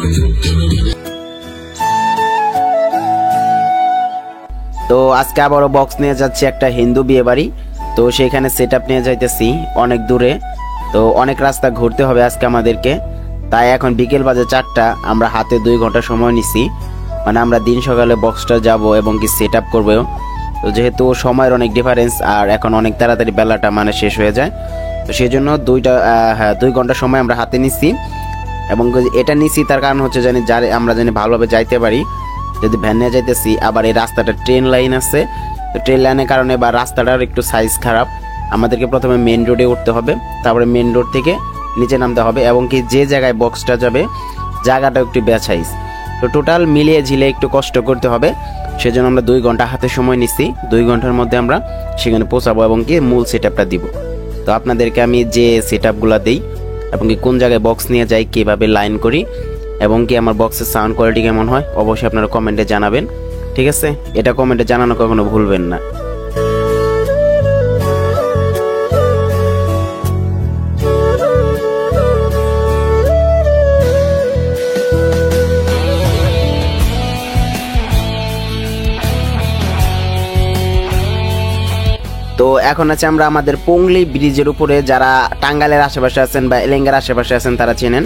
তো আজকে আবারও বক্স নিয়ে যাচ্ছি একটা হিন্দু বিয়ে বাড়ি। তো সেখানে সেটআপ নিয়ে যাইতেছি অনেক দূরে, তো অনেক রাস্তা ঘুরতে হবে আজকে আমাদেরকে। তাই এখন বিকেল বাজে 4টা, আমরা হাতে 2 ঘন্টা সময় নিছি। মানে আমরা দিন সকালে বক্সটা যাব এবং কি সেটআপ করবো। তো যেহেতু সময়ের অনেক ডিফারেন্স আর এখন অনেক তাড়াতাড়ি বেলাটা মানে শেষ হয়ে যায়, তো সেই জন্য 2 ঘন্টা সময় আমরা হাতে নিচ্ছি। এবং এটা নিচ্ছি তার কারণ হচ্ছে আমরা জানি ভালোভাবে যাইতে পারি। যদি ভ্যান নিয়ে যাইতেছি, আবার এই রাস্তাটা ট্রেন লাইন আছে, তো ট্রেন লাইনের কারণে বা রাস্তাটার একটু সাইজ খারাপ, আমাদেরকে প্রথমে মেন রোডে উঠতে হবে, তারপরে মেন রোড থেকে নিচে নামতে হবে এবং কি যে জায়গায় বক্সটা যাবে জায়গাটা একটু বেছাইজ। তো টোটাল মিলিয়ে ঝিলে একটু কষ্ট করতে হবে, সেজন্য আমরা 2 ঘন্টা হাতে সময় নিচ্ছি। 2 ঘন্টার মধ্যে আমরা সেখানে পৌঁছাবো এবং কি মূল সেটআপটা দিব। তো আপনাদেরকে আমি যে সেটআপগুলো দিই এবং কি কোন জায়গায় বক্স নিয়ে যাই, কীভাবে লাইন করি এবং কি আমার বক্সের সাউন্ড কোয়ালিটি কেমন হয়, অবশ্যই আপনারা কমেন্টে জানাবেন। ঠিক আছে, এটা কমেন্টে জানানো কখনো ভুলবেন না। তো এখন আছে আমরা আমাদের পংলি ব্রিজের উপরে। যারা টাঙ্গাইলের আশেপাশে আছেন বা এলেঙ্গার আশেপাশে আছেন তারা চেনেন।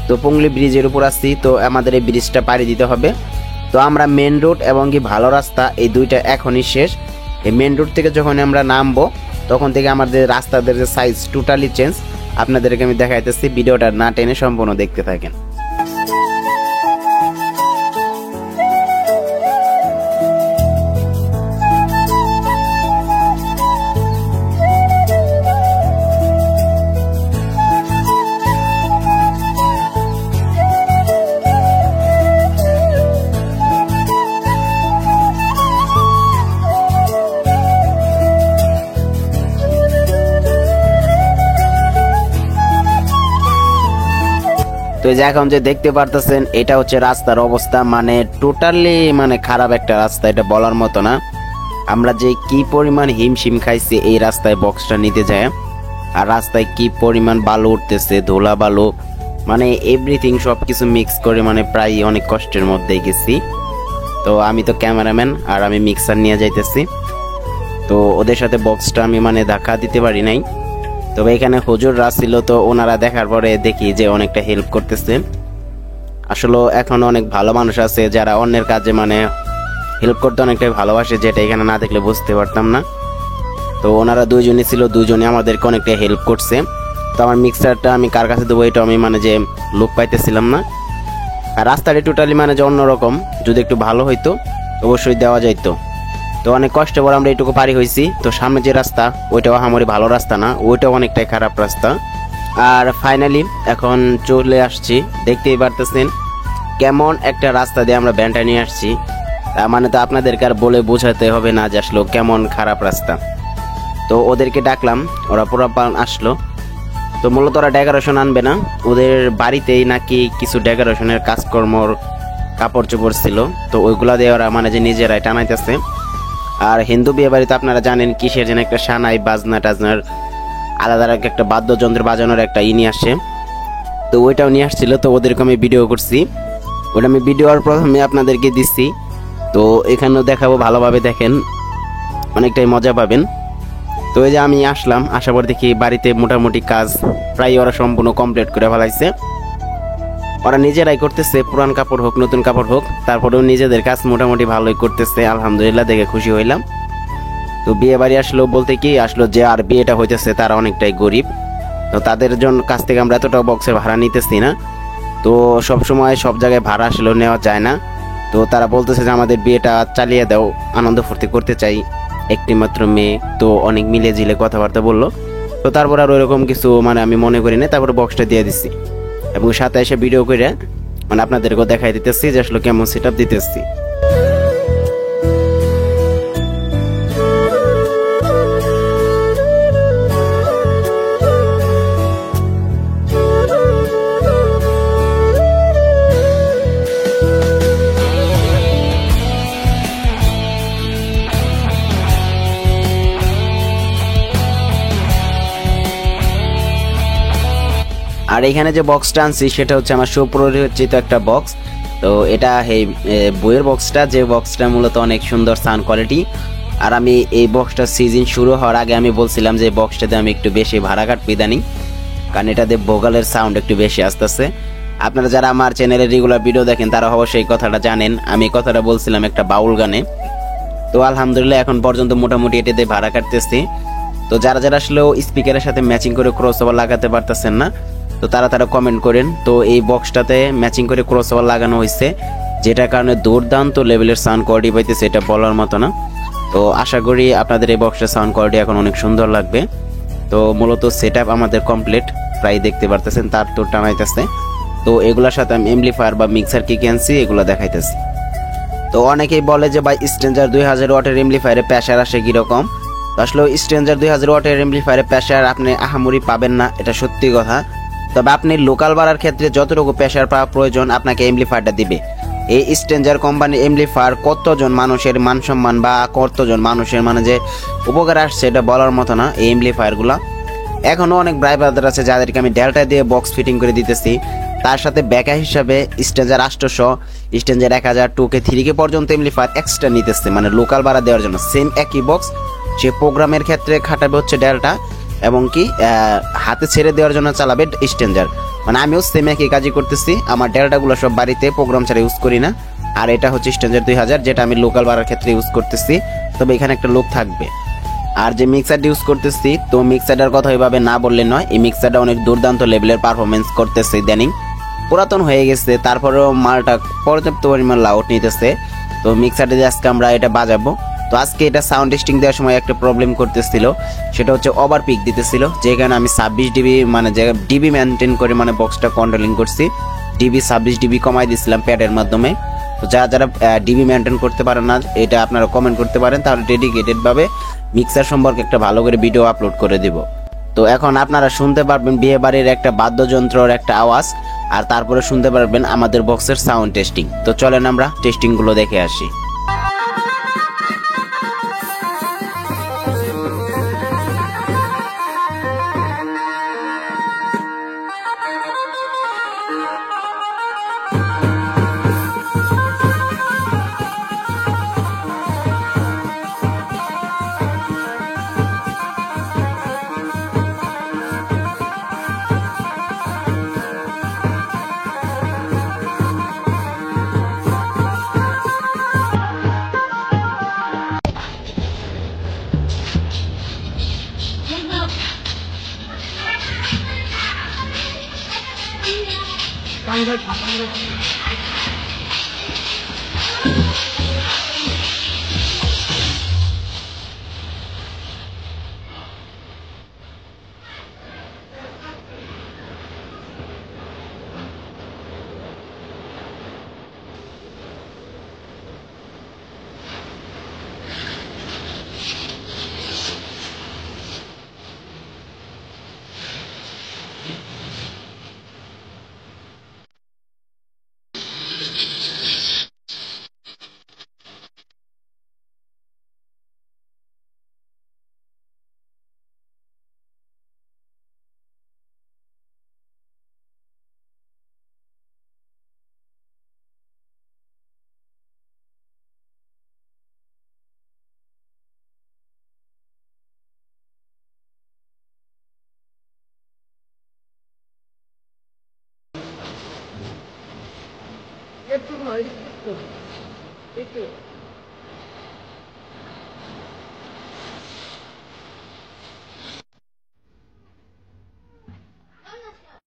তো পংলি ব্রিজের উপর আসছি, তো আমাদের এই ব্রিজটা পাড়ি দিতে হবে। তো আমরা মেন রোড এবং কি ভালো রাস্তা এই দুইটা এখনই শেষ। এই মেন রোড থেকে যখন আমরা নামবো তখন থেকে আমাদের রাস্তাদের যে সাইজ টোটালি চেঞ্জ। আপনাদেরকে আমি দেখাইতেছি, ভিডিওটা না টেনে সম্পূর্ণ দেখতে থাকেন। তো এই যে এখন যে দেখতে পারতেছেন এটা হচ্ছে রাস্তার অবস্থা, মানে টোটালি মানে খারাপ একটা রাস্তা, এটা বলার মতো না। আমরা যে কি পরিমাণ হিমশিম খাইছি এই রাস্তায় বক্সটা নিতে যায়, আর রাস্তায় কি পরিমাণ বালু উঠতেছে, ধুলা বালু, মানে এভরিথিং সব কিছু মিক্স করে মানে প্রায় অনেক কষ্টের মধ্যেই গেছি। তো আমি তো ক্যামেরাম্যান আর আমি মিক্সার নিয়ে যাইতেছি, তো ওদের সাথে বক্সটা আমি মানে ধাক্কা দিতে পারি নাই। তবে এখানে হুজুররা ছিল, তো ওনারা দেখার পরে দেখি যে অনেকটা হেল্প করতেছে। আসলে এখন অনেক ভালো মানুষ আছে যারা অন্যের কাজে মানে হেল্প করতে অনেকটাই ভালোবাসে, যেটা এখানে না দেখলে বুঝতে পারতাম না। তো ওনারা 2 জনই ছিল, 2 জনই আমাদেরকে অনেকটা হেল্প করছে। তো আমার মিক্সারটা আমি কার কাছে দেবো এটা আমি মানে যে লোক পাইতেছিলাম না। আর রাস্তাটা টোটালি মানে যে অন্যরকম, যদি একটু ভালো হইতো অবশ্যই দেওয়া যাইতো। তো অনেক কষ্ট করে আমরা এইটুকু পারি হয়েছি। তো সামনে যে রাস্তা ওইটাও আমারই ভালো রাস্তা না, ওইটাও অনেকটাই খারাপ রাস্তা। আর ফাইনালি এখন চলে আসছি, দেখতেই পারতেছেন কেমন একটা রাস্তা দিয়ে আমরা ভ্যানটা নিয়ে আসছি। মানে তো আপনাদেরকে আর বলে বোঝাতে হবে না যে আসলো কেমন খারাপ রাস্তা। তো ওদেরকে ডাকলাম, ওরা পুরো আসলো। তো মূলত ওরা ডেকোরেশন আনবে না, ওদের বাড়িতেই নাকি কিছু ডেকোরেশনের কাজকর্মর কাপড় চোপড় ছিল, তো ওইগুলা দিয়ে ওরা মানে যে নিজেরাই টানাইতেছে। আর হিন্দু বিয়ে বাড়িতে আপনারা জানেন কিসের যেন একটা সানাই বাজনা টাজনার আলাদা একটা বাদ্যযন্ত্র বাজানোর একটা নিয়ে আসে, তো ওইটাও নিয়ে আসছিল। তো ওদেরকে আমি ভিডিও করছি, ওটা আমি ভিডিওর প্রথমে আপনাদেরকে দিচ্ছি। তো এখানেও দেখাবো, ভালোভাবে দেখেন, অনেকটাই মজা পাবেন। তো এই যে আমি আসলাম, আসার পর দেখি বাড়িতে মোটামুটি কাজ প্রায় ওরা সম্পূর্ণ কমপ্লিট করে ফেলাইছে। ওরা নিজেরাই করতেছে, পুরান কাপড় হোক নতুন কাপড় হোক, তারপরেও নিজেদের কাজ মোটামুটি ভালোই করতেছে, আলহামদুলিল্লাহ, দেখে খুশি হইলাম। তো বিয়ে বাড়ি আসলো বলতে কি আসলো যে আর বিয়েটা হইতেছে তারা অনেকটাই গরিব, তো তাদের জন্য কাছ থেকে আমরা এতটা বক্সের ভাড়া নিতেছি না। তো সব সময় সব জায়গায় ভাড়া আসলেও নেওয়া যায় না। তো তারা বলতেছে যে আমাদের বিয়েটা চালিয়ে দাও, আনন্দ ফুর্তি করতে চাই, একটি মাত্র মেয়ে, তো অনেক মিলে ঝিলে কথাবার্তা বললো। তো তারপর আর ওইরকম কিছু মানে আমি মনে করি না, তারপরে বক্সটা দিয়ে দিচ্ছি এবং সাথে এসে ভিডিও করে মানে আপনাদেরকেও দেখাই দিতেছি যে আসলে কেমন সেটআপ দিতেছি। আর এখানে যে বক্সটা আনছি সেটা হচ্ছে আমার সুপরিচিত একটা বক্স। তো এটা এই বইয়ের বক্সটা, যে বক্সটা মূলত অনেক সুন্দর সাউন্ড কোয়ালিটি। আর আমি এই বক্সটা সিজন শুরু হওয়ার আগে আমি বলছিলাম যে বক্সটাতে আমি একটু বেশি ভাড়া কাটবো ইদানিং, কারণ এটাতে ভোকালের সাউন্ড একটু বেশি আসতেছে। আপনারা যারা আমার চ্যানেলে রেগুলার ভিডিও দেখেন তারা অবশ্যই এই কথাটা জানেন। আমি কথাটা বলছিলাম একটা বাউল গানে। তো আলহামদুলিল্লাহ এখন পর্যন্ত মোটামুটি এটাতে ভাড়া কাটতেছি। তো যারা যারা আসলে স্পিকারের সাথে ম্যাচিং করে ক্রসওভার লাগাতে পারতেছেন না, তো তারা কমেন্ট করেন। তো এই বক্সটাতে ম্যাচিং করে ক্রসওভার লাগানো হয়েছে, যেটার কারণে দুর্দান্ত লেভেলের সাউন্ড কোয়ালিটি পাইতেছে, এটা বলার মতো না। তো আশা করি আপনাদের এই বক্সের সাউন্ড কোয়ালিটি এখন অনেক সুন্দর লাগবে। তো মূলত সেটআপ আমাদের কমপ্লিট, প্রায় দেখতে পারতেছেন তার তো টানাইতেছে। তো এগুলোর সাথে আমি এমপ্লিফায়ার বা মিক্সার কি আনছি এগুলো দেখাইতেছি। তো অনেকেই বলে যে ভাই স্ট্রেঞ্জার 2000 ওয়াটের এমপ্লিফায়ারে প্রেসার আসে কিরকম। তো আসলে স্ট্রেঞ্জার 2000 ওয়াটের এমপ্লিফায়ারে প্রেসার আপনি আহামরি পাবেন না, এটা সত্যি কথা। তবে আপনি লোকাল বাড়ার ক্ষেত্রে যতটুকু প্রেসার পাওয়া প্রয়োজন আপনাকে এমপ্লিফায়ারটা দিবে। এই স্ট্রেঞ্জার কোম্পানি এমপ্লিফায়ার কতজন মানুষের মান সম্মান বা কতজন মানুষের মানে যে উপকার আসছে এটা বলার মতো না। এই এমপ্লিফায়ারগুলো এখনও অনেক ভাই ব্রাদার আছে যাদেরকে আমি ডেল্টা দিয়ে বক্স ফিটিং করে দিতেছি, তার সাথে ব্যাকা হিসাবে স্ট্রেঞ্জার 800, স্ট্রেঞ্জার 1000, 2K 3K পর্যন্ত এমপ্লিফায়ার এক্সট্রা নিতেছে, মানে লোকাল ভাড়া দেওয়ার জন্য। সেম একই বক্স সে প্রোগ্রামের ক্ষেত্রে খাটাবে হচ্ছে ডেল্টা, এবং কি হাতে ছেড়ে দেওয়ার জন্য চালাবে স্ট্রেঞ্জার। মানে আমিও সেম একই কাজই করতেছি। আমার ডেল্টাগুলো সব বাড়িতে প্রোগ্রাম ছাড়া ইউজ করি না। আর এটা হচ্ছে স্ট্রেঞ্জার 2000, যেটা আমি লোকাল ভাড়ার ক্ষেত্রে ইউজ করতেছি। তবে এখানে একটা লোক থাকবে। আর যে মিক্সারটা ইউজ করতেছি, তো মিক্সারটার কথা ওইভাবে না বললে নয়। এই মিক্সারটা অনেক দুর্দান্ত লেভেলের পারফরমেন্স করতেছে ইদানিং। পুরাতন হয়ে গেছে, তারপরেও মালটা পর্যাপ্ত পরিমাণ লাউড নিতেছে। তো মিক্সারটা দিয়ে আজকে আমরা এটা বাজাবো। তো আজকে এটা সাউন্ড টেস্টিং দেওয়ার সময় একটা প্রবলেম করতেছিল, সেটা হচ্ছে ওভার পিক দিতেছিল, যেখানে আমি 26 ডিবি মানে যে ডিবি মেনটেন করে মানে বক্সটা কন্ট্রোলিং করছি। ডিবি 26 ডিবি কমাই দিয়েছিলাম প্যাডের মাধ্যমে। তো যারা যারা ডিবি মেনটেন করতে পারেন না, এটা আপনারা কমেন্ট করতে পারেন, তাহলে ডেডিকেটেডভাবে মিক্সার সম্পর্কে একটা ভালো করে ভিডিও আপলোড করে দিব। তো এখন আপনারা শুনতে পারবেন বিয়ে বাড়ির একটা বাদ্যযন্ত্রের একটা আওয়াজ, আর তারপরে শুনতে পারবেন আমাদের বক্সের সাউন্ড টেস্টিং। তো চলেন আমরা টেস্টিংগুলো দেখে আসি। একটু নয়, একটু